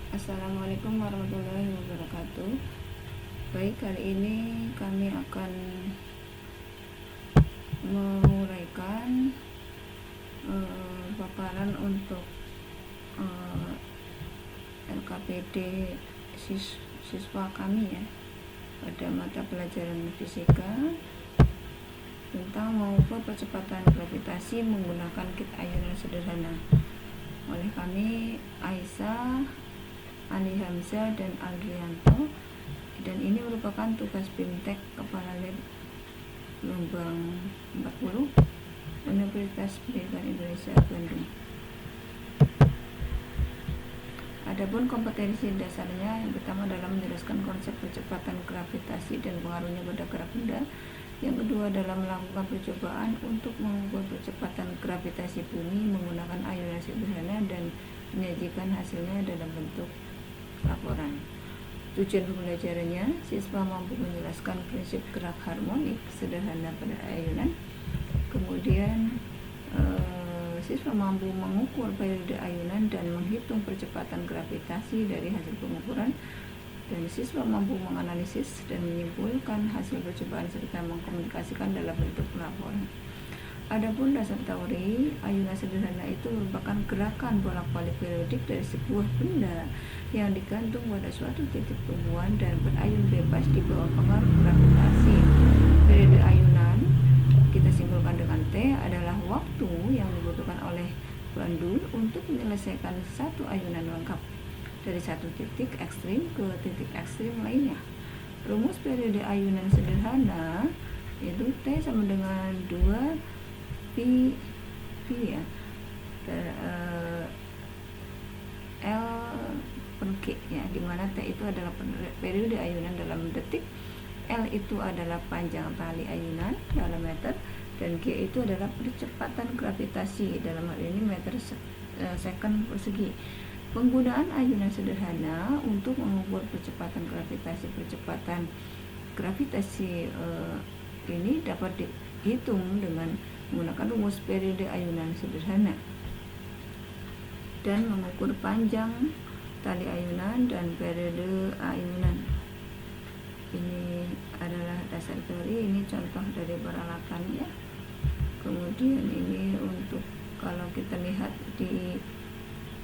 Assalamualaikum warahmatullahi wabarakatuh. Baik, hari ini kami akan menguraikan paparan untuk LKPD siswa kami ya pada mata pelajaran fisika tentang mengukur percepatan gravitasi menggunakan kit ayunan sederhana oleh kami Aisyah, Ali Hamzah, dan Aldrianto, dan ini merupakan tugas BIMTEK Kepala Lab Gelombang 40 Universitas Pendidikan Indonesia Bandung. Adapun kompetensi dasarnya, yang pertama adalah menjelaskan konsep percepatan gravitasi dan pengaruhnya pada gerak benda. Yang kedua adalah melakukan percobaan untuk mengukur percepatan gravitasi bumi menggunakan ayunan sederhana dan menyajikan hasilnya dalam bentuk laporan. Tujuan pembelajarannya, siswa mampu menjelaskan prinsip gerak harmonik sederhana pada ayunan. Kemudian siswa mampu mengukur periode ayunan dan menghitung percepatan gravitasi dari hasil pengukuran. Dan siswa mampu menganalisis dan menyimpulkan hasil percobaan serta mengkomunikasikan dalam bentuk laporan. Adapun dasar teori, ayunan sederhana itu merupakan gerakan bolak-balik periodik dari sebuah benda yang digantung pada suatu titik tumbuhan dan berayun bebas di bawah pengaruh gravitasi. Periode ayunan kita simpulkan dengan T adalah waktu yang dibutuhkan oleh pendul untuk menyelesaikan satu ayunan lengkap dari satu titik ekstrim ke titik ekstrim lainnya. Rumus periode ayunan sederhana yaitu T sama dengan 2 pi ya, L per G ya, dimana T itu adalah periode ayunan dalam detik, L itu adalah panjang tali ayunan dalam meter, dan G itu adalah percepatan gravitasi dalam hal ini meter second persegi. Penggunaan ayunan sederhana untuk mengukur percepatan gravitasi ini dapat dihitung dengan menggunakan rumus periode ayunan sederhana dan mengukur panjang tali ayunan dan periode ayunan. Ini adalah dasar teori, ini contoh dari peralatan ya. Kemudian ini untuk kalau kita lihat di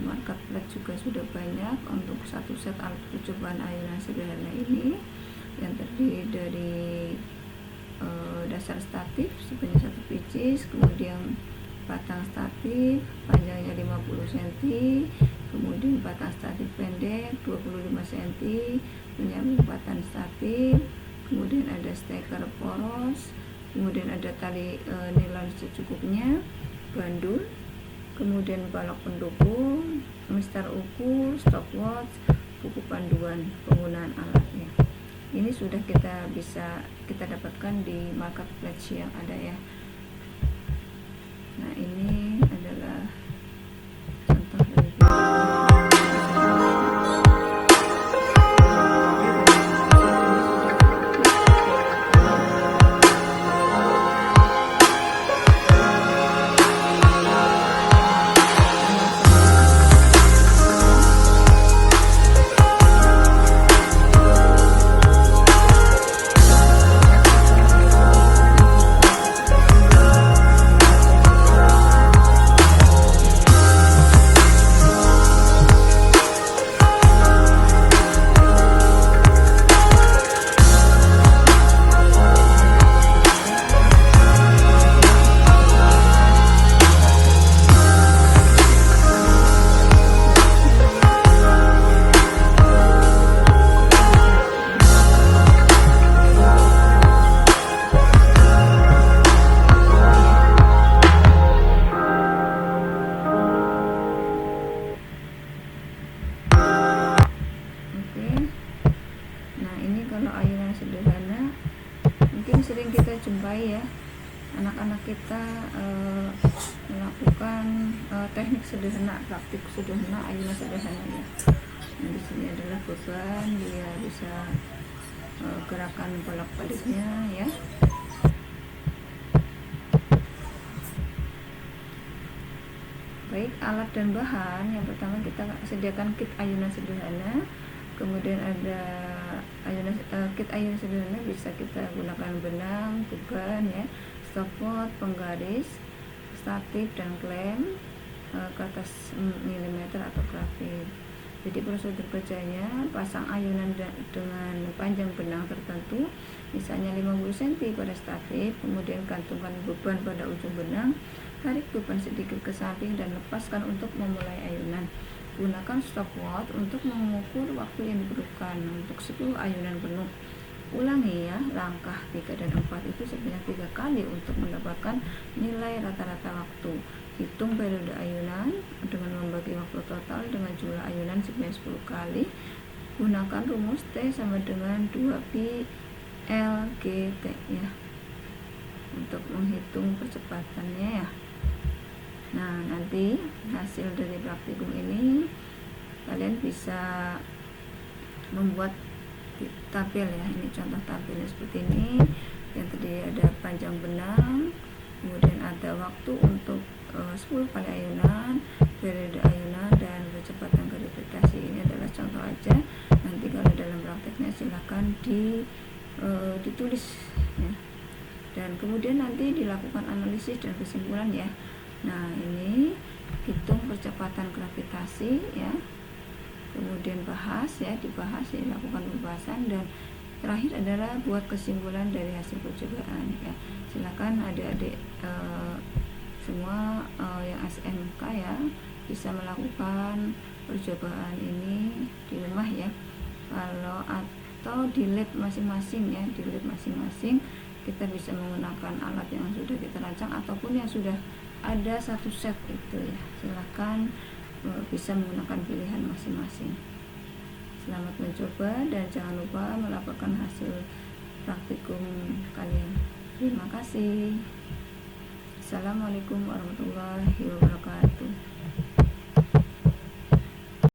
marketplace juga sudah banyak untuk satu set alat percobaan ayunan sederhana ini yang terdiri dari dasar statif sebanyak 1 pcs, kemudian batang statif panjangnya 50 cm, kemudian batang statif pendek 25 cm, penyambung batang statif, kemudian ada steker poros, kemudian ada tali nilon secukupnya, bandul, kemudian balok pendukung, mistar ukur, stopwatch, buku panduan penggunaan alatnya. Ini sudah bisa kita dapatkan di marketplace yang ada ya. Nah, ini adalah contoh dari sederhana mungkin sering kita jumpai ya, anak-anak kita melakukan teknik sederhana, praktik sederhana, ayunan sederhana ya. Nah, di sini adalah beban, dia bisa gerakan bolak-baliknya ya. Baik, alat dan bahan. Yang pertama kita sediakan kit ayunan sederhana. Kemudian ada kit ayunan sederhana bisa kita gunakan benang, tuban ya, stopwatch, penggaris, statif dan klem, kertas milimeter atau grafit. Jadi prosedur kerjanya, pasang ayunan dengan panjang benang tertentu, misalnya 50 cm pada statif, kemudian gantungkan beban pada ujung benang, tarik beban sedikit ke samping dan lepaskan untuk memulai ayunan. Gunakan stopwatch untuk mengukur waktu yang diperlukan untuk 10 ayunan penuh. Ulangi ya, langkah 3 dan 4 itu sebanyak 3 kali untuk mendapatkan nilai rata-rata waktu. Hitung periode ayunan dengan membagi waktu total dengan jumlah ayunan sebanyak 10 kali. Gunakan rumus T sama dengan 2pi LGT ya, untuk menghitung percepatannya ya. Nah, nanti hasil dari praktikum ini kalian bisa membuat tabel ya. Ini contoh tabelnya seperti ini. Yang tadi ada panjang benang, kemudian ada waktu untuk 10 kali ayunan, periode ayunan, dan kecepatan gravitasi. Ini adalah contoh aja. Nanti kalau dalam prakteknya silahkan ditulis ya. Dan kemudian nanti dilakukan analisis dan kesimpulan ya. Nah, ini hitung percepatan gravitasi ya. Kemudian dibahas ya, lakukan pembahasan, dan terakhir adalah buat kesimpulan dari hasil percobaan ya. Silakan adik-adik semua yang SMK ya bisa melakukan percobaan ini di rumah ya. Kalau atau di lab masing-masing ya, di lab masing-masing kita bisa menggunakan alat yang sudah kita rancang ataupun yang sudah ada satu set itu ya. Silakan bisa menggunakan pilihan masing-masing. Selamat mencoba dan jangan lupa melaporkan hasil praktikum kalian. Terima kasih. Assalamualaikum warahmatullahi wabarakatuh.